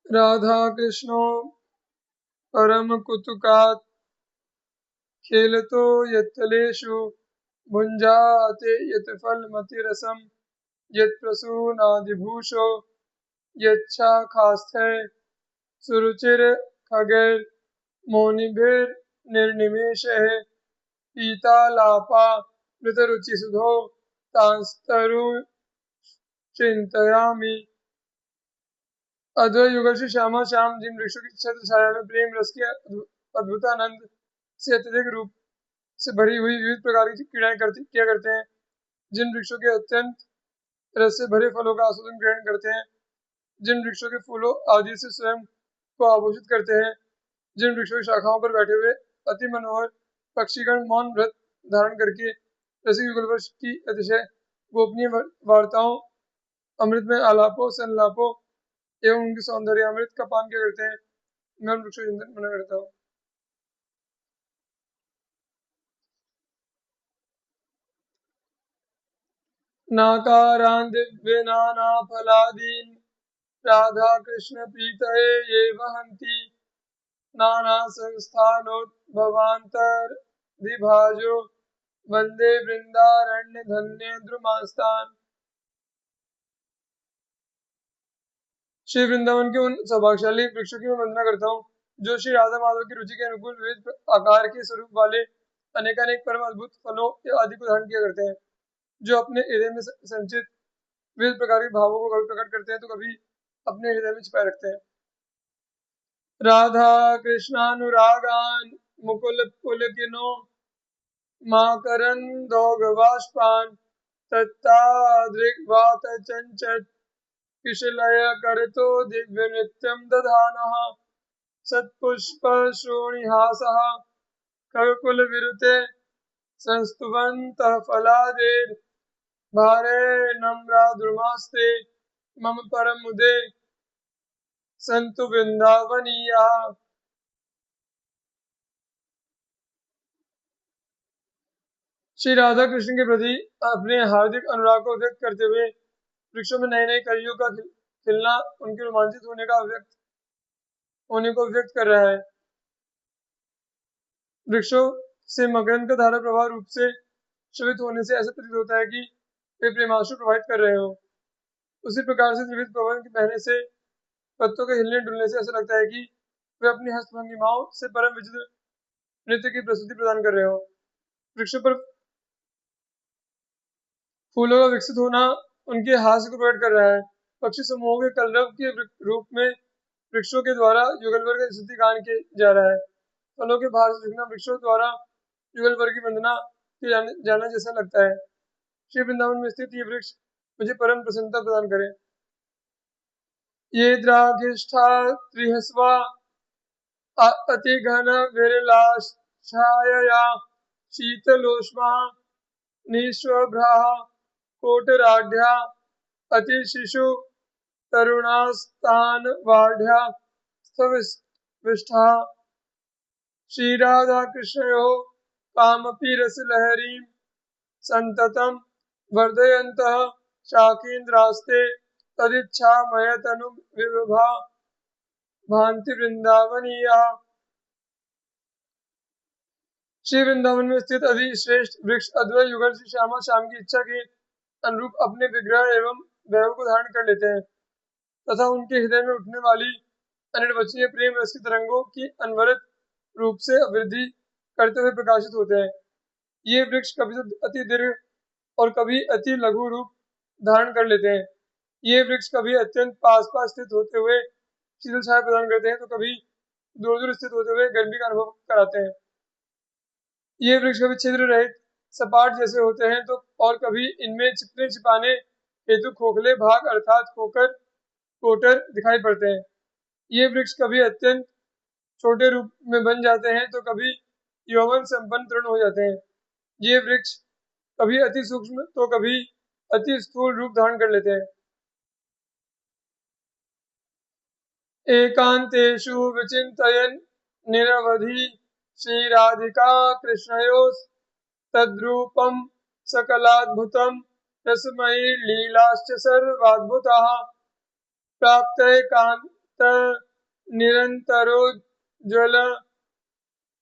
राधा कृष्णो परम कुतुकात् खेलतो यत्तलेषु भुञ्जाते यत्फलमतिरसं यत्प्रसूनादिभूषो यच्छाखास्थे सुरुचिर खगैर मौनिभिर्निर्निमेषैः पीतालापा मृतरुचिसुधौ तांस्तरुं चिन्तयामि। अद्वैत युगल श्री श्यामा श्याम जिन वृक्षों की छत्र छाया में प्रेम रस के अद्भुतानंद से अत्यधिक रूप से भरी हुई विविध प्रकार की क्रीड़ाएं किया करते हैं, जिन वृक्षों के अत्यंत रस से भरे फलों का आस्वादन ग्रहण करते हैं, जिन वृक्षों के फूलों आदि से स्वयं को आभूषित करते हैं, जिन वृक्षों की शाखाओं पर बैठे हुए अति मनोहर पक्षीगण मौन व्रत धारण करके रसिक युगलवश की अतिशय गोपनीय वार्ताओं, अमृतमय आलापों संलापों एवं उनके सौंदर्यामृत का पान किया करते हैं, मैं उन वृक्षों चिंतन मना करता हूँ। नाकारान् दिव्य नाना फलादीन् राधा कृष्ण प्रीतये ये वहन्ति नाना संस्थानोद्भवान्तर्दिभाजो वन्दे वृन्दारण्य धन्य द्रुमास्तान्। श्री वृंदावन के उन सौभाग्यशाली वृक्षों की मैं वंदना करता हूँ जो श्री राधा माधव की रुचि के अनुकूल विविध आकार के स्वरूप वाले अनेकानेक परम अद्भुत फलों आदि को धारण किया करते हैं, जो अपने हृदय में संचित विविध प्रकार के भावों को कभी प्रकट करते हैं तो कभी अपने हृदय में छिपाए रखते हैं। राधा कृष्णानुरागान मुकुल पुलकिनो माकरंदोगवाष्पान तत्तादृग्वात चंचत किशलय करतो दिव्य नित्यं दधानः सत्पुष्प श्रोणिहासः कविकुल विरुते संस्तुवन्तः फलादेर भारे नम्रा द्रुमास्ते मम परम मुदे संतु वृंदावनीया। श्री राधा कृष्ण के प्रति अपने हार्दिक अनुराग को व्यक्त करते हुए वृक्षों में नए नए कलियों का खिलना उनके रोमांचित होने को व्यक्त कर रहा है। वृक्षों से मकरंद का धारा प्रवाह रूप से श्रवित होने से ऐसा प्रतीत होता है कि वे प्रेमाश्रु प्रवाहित कर रहे हो। उसी प्रकार से विविध पवन के बहने से पत्तों के हिलने डुलने से ऐसा लगता है कि वे अपनी हस्तभंगिमाओं से परम विचित्र नृत्य की प्रस्तुति प्रदान कर रहे हो। वृक्षों पर फूलों का विकसित होना उनके हास्य को प्रकट कर रहा है। पक्षी समूहों के कलरव के रूप में वृक्षों के द्वारा युगलवर का स्तुति गान किया जा रहा है। फलों के भार से झुकना वृक्षों द्वारा युगलवर की वंदना किया जाना जैसा लगता है। श्री वृंदावन में स्थित ये वृक्ष मुझे परम प्रसन्नता प्रदान करे। ये द्राघिष्ठा त्रिहस्वा अति घन विरलाच्छायया शीतलोष्मा निःश्वभ्राः कोटराढ्या अतिशिशु तरुणास्तान वाढ्या स्थविष्ठा श्रीराधा कृष्णयोः कामपि रसलहरीं संततं वर्धयन्तः शाकीन्द्रास्ते तदिच्छामयतनु विविभा भान्ति वृंदावनीया। श्री वृंदावन में स्थित अति श्रेष्ठ वृक्ष अद्वैत युगल श्री श्यामा श्याम की इच्छा के अनुरूप अपने विग्रह एवं वैभव को धारण कर लेते हैं तथा उनके हृदय में उठने वाली अनिर्वचनीय प्रेम रस की तरंगों की अनवरत रूप से वृद्धि करते हुए प्रकाशित होते हैं। ये वृक्ष कभी तो अति दीर्घ और कभी अति लघु रूप धारण कर लेते हैं। ये वृक्ष कभी अत्यंत पास पास स्थित होते हुए शीतल छाया प्रदान करते हैं तो कभी दूर दूर स्थित होते हुए गर्मी का अनुभव कराते हैं। ये वृक्ष कभी छिद्र रहित सपाट जैसे होते हैं तो और कभी इनमें छिपने छिपाने हेतु खोखले भाग अर्थात कोटर दिखाई पड़ते हैं। ये वृक्ष कभी अत्यंत छोटे रूप में बन जाते हैं तो कभी यौवन संपन्न तृण हो जाते हैं। ये वृक्ष कभी अति सूक्ष्म तो कभी अति स्थूल रूप धारण कर लेते हैं। एकांतेषु विचिन्तयन् निरवधि श्रीराधिका कृष्णयोस् तद्रूपं सकलाद्भुतं रसमयी लीलाश्च सर्वाद्भुताः प्राप्तैकान्त निरन्तरोज्ज्वल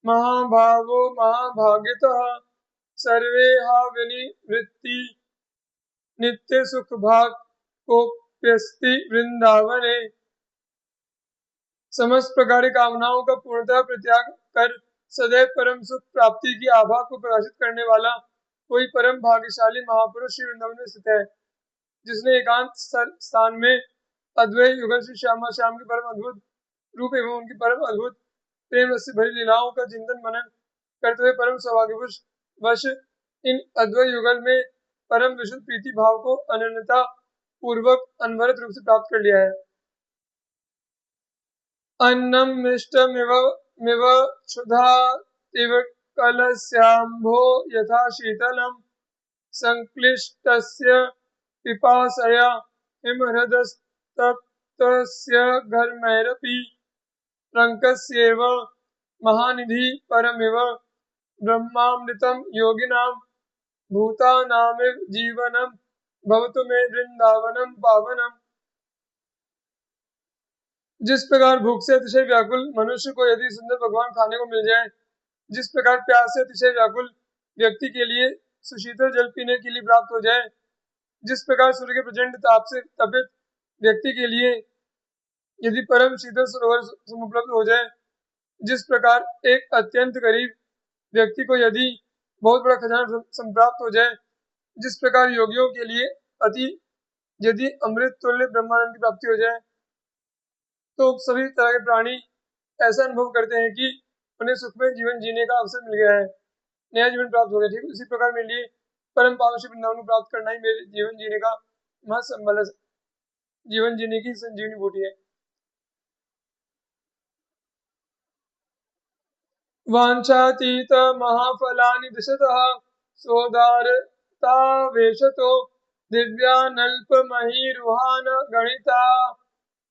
महाभावो महाभागितः सर्वे हा विनिवृत्ति नित्य सुख भाग कोप्यस्ति वृंदावने। समस्त प्रकार की कामनाओं का पूर्णतः परित्याग कर सदैव परम सुख प्राप्ति की आभा को प्रकाशित करने वाला कोई परम भाग्यशाली महापुरुष श्री वृंदावन में स्थित है, जिसने एकांत स्थान में अद्वैत युगल श्री श्यामा श्याम के परम अद्भुत रूप एवं उनकी परम अद्भुत प्रेम रस से भरी लीलाओं का चिंतन मनन करते हुए परम सौभाग्यवश वश इन अद्वैत युगल में परम विशुद्ध प्रीति भाव को अनन्यता पूर्वक अनवरत रूप से प्राप्त कर लिया है। अन्नम मिष्टमिव मिव क्षुधा इव कलस्याम्भो यथा शीतलम संक्लिष्टस्य पिपासया हिमहृदस्तप्तस्य घर्मैरपि रङ्कस्येव महानिधि परमिव ब्रह्मामृतं योगिनां भूतानामिव जीवनं भवतु मे वृंदावनम पावनम। जिस प्रकार भूख से अतिशय व्याकुल मनुष्य को यदि सुंदर भगवान खाने को मिल जाए, जिस प्रकार प्यास से अतिशय व्याकुल व्यक्ति के लिए सुशीतल जल पीने के लिए प्राप्त हो जाए, जिस प्रकार सूर्य के प्रचंड ताप से तपित व्यक्ति के लिए यदि परम शीतल सरोवर उपलब्ध हो जाए, जिस प्रकार एक अत्यंत गरीब व्यक्ति को यदि बहुत बड़ा खजाना संप्राप्त हो जाए, जिस प्रकार योगियों के लिए अति यदि अमृत तुल्य ब्रह्मानंद की प्राप्ति हो जाए, तो सभी तरह के प्राणी ऐसा अनुभव करते हैं कि उन्हें सुखमय जीवन जीने का अवसर मिल गया है, नया जीवन प्राप्त हो गया। ठीक उसी प्रकार मेरे लिए परम पावन श्री वृंदावन को प्राप्त करना ही मेरे जीवन जीने का महासंबल, जीवन जीने की संजीवनी बूटी है। वाञ्छातीत महाफलानि दिशतः सोदारतावेशतो दिव्यानल्पमहीरुहान गणिता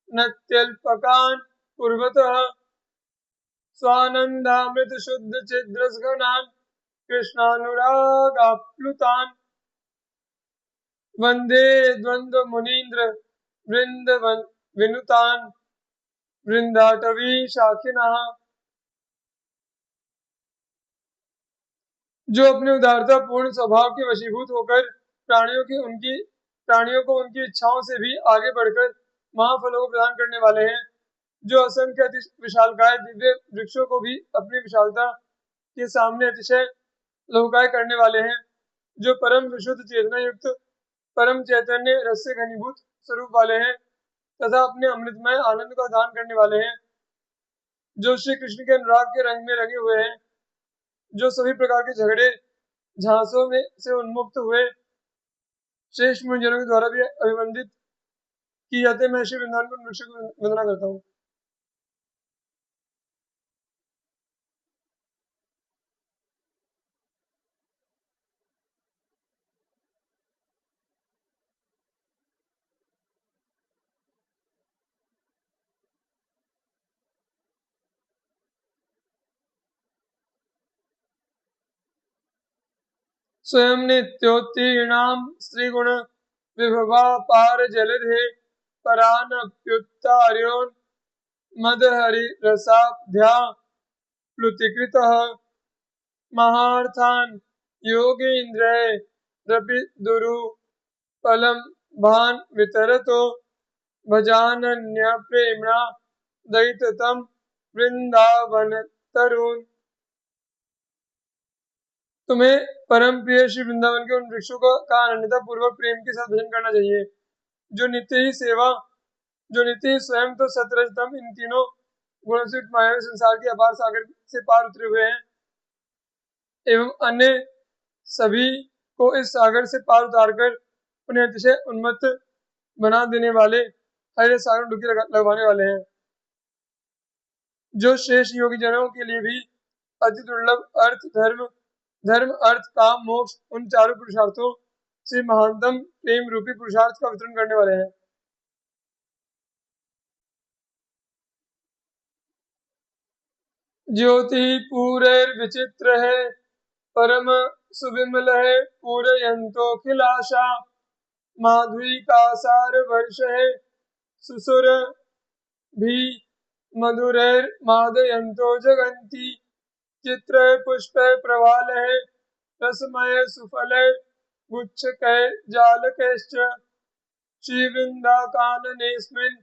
नत्यल्पकान् कुर्वतः स्वानन्दामृत शुद्ध चिद्रसघनान् कृष्णानुरागाप्लुतान् वन्दे द्वन्द्व मुनीन्द्र वृंद विनुतान् वृंदाटवी शाखिनः। जो अपने उदारता पूर्ण स्वभाव के वशीभूत होकर प्राणियों को उनकी इच्छाओं से भी आगे बढ़कर महाफलों को प्रदान करने वाले हैं, जो असंख्य अति विशालकाय दिव्य वृक्षों को भी अपनी विशालता के सामने अतिशय लहुकाय करने वाले हैं, जो परम विशुद्ध चेतना युक्त परम चैतन्य रस से घनीभूत स्वरूप वाले हैं तथा अपने अमृतमय आनंद का दान करने वाले हैं, जो श्री कृष्ण के अनुराग के रंग में रंगे हुए हैं, जो सभी प्रकार के झगड़े झांसों में से उन्मुक्त हुए श्रेष्ठ मुनिजनों के द्वारा भी अभिवंदित की जाते। मैं श्री वृंदावन वृक्ष को वंदना करता हूँ। स्वयं नित्योत्तीर्णां स्त्रीगुण विभवा पार जलधे परानप्युत्तार्योन् मदहरिरसाब्ध्या प्लुतिकृतः महार्थान् योगीन्द्रैरपि दुरुपलं भान् वितरतो भजानन्यप्रेम्णा दयिततं वृंदावनतरुन्। तुम्हें परम प्रिय श्री वृंदावन के उन वृक्षों का अनन्यता पूर्वक प्रेम के साथ भजन करना चाहिए, जो नित्य ही स्वयं तो सतरजतम इन तीनों गुणों से मायावी संसार के अपार सागर से पार उतरे हुए हैं एवं अन्य सभी को इस सागर से पार उतारकर उन्हें अतिशय उन्मत्त बना देने वाले हरे सागर में डुबकी लगवाने वाले हैं, जो श्रेष्ठ योगी जनों के लिए भी अति दुर्लभ धर्म अर्थ काम मोक्ष उन चारों पुरुषार्थों से महानतम प्रेम रूपी पुरुषार्थ का वितरण करने वाले हैं। ज्योति पूरैर्विचित्र है परम सुविमल है पूरयंतोखिलाशा माधुरी का सार वर्ष है सुसुर भी मधुरैर मादयंतो जगन्ति चित्र पुष्प प्रवाल है रसमय सुफल गुच्छकै जालकैश्च श्रीवृन्दाकाननेऽस्मिन्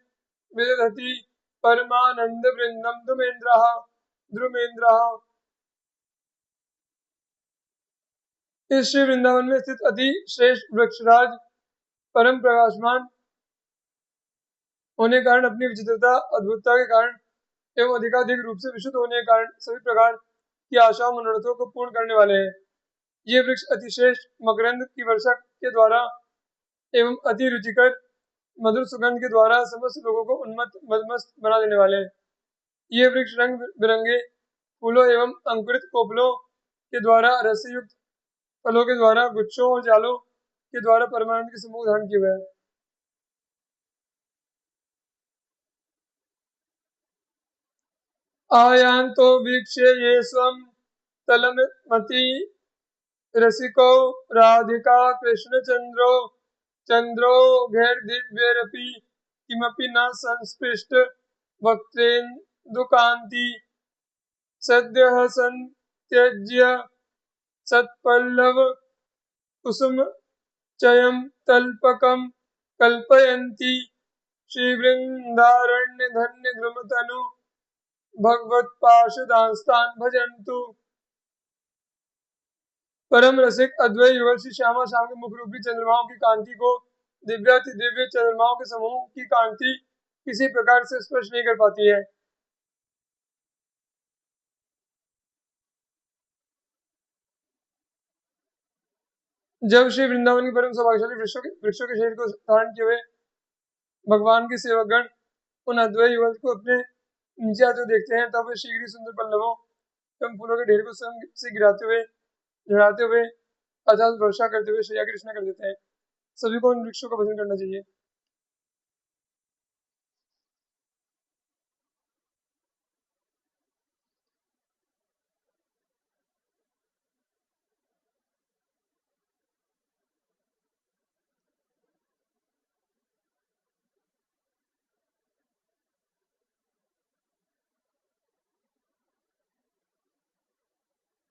विदधति परमानन्दवृन्दं द्रुमेन्द्रः। इस श्री वृंदावन में स्थित अति श्रेष्ठ वृक्षराज परम प्रकाशमान होने के कारण अपनी विचित्रता अद्भुतता के कारण एवं अधिकाधिक रूप से विशुद्ध होने के कारण सभी प्रकार की आशाओं मनोरथों को पूर्ण करने वाले हैं। ये वृक्ष अतिश्रेष्ठ मकरंद की वर्षा के द्वारा एवं अति रुचिकर मधुर सुगंध के द्वारा समस्त लोगों को उन्मत्त मदमस्त बना देने वाले हैं। ये वृक्ष रंग बिरंगे फूलों एवं अंकुरित कोपलों के द्वारा रसयुक्त फलों के द्वारा गुच्छों और जालों के द्वारा परमानंद के समूह धारण किए हुए हैं। आयान्तो वीक्ष्य ये स्वं तलमति रसिको राधिका कृष्णचन्द्रो चन्द्रो घेर्दिव्यैरपि किमपि न संस्पृष्ट वक्त्रेन्दुकान्ति सद्यः सन्त्यज्य सत्पल्लव कुसुमचयं तल्पकं कल्पयन्ति श्रीवृन्दारण्यधन्यद्रुमतनु भगवत्पार्षदांस्तान् भजन्तु। परम रसिक अद्वैत युगल श्री श्यामा श्याम के मुख रूपी चंद्रमाओं की कांति को दिव्याति दिव्य चंद्रमाओं के समूह की कांति किसी प्रकार से स्पर्श नहीं कर पाती है। जब श्री वृंदावन की परम सौभाग्यशाली वृक्षों के शरीर को धारण किए हुए भगवान के सेवकगण उन अद्वैत युगल को अपने नीचे आते देखते हैं तब वे शीघ्र सुंदर पल्लवों एवं फूलों के ढेर को स्वयं से गिराते हुए झड़ाते हुए अर्थात वर्षा करते हुए शैया की रचना कर देते हैं। सभी को उन वृक्षों का भजन करना चाहिए।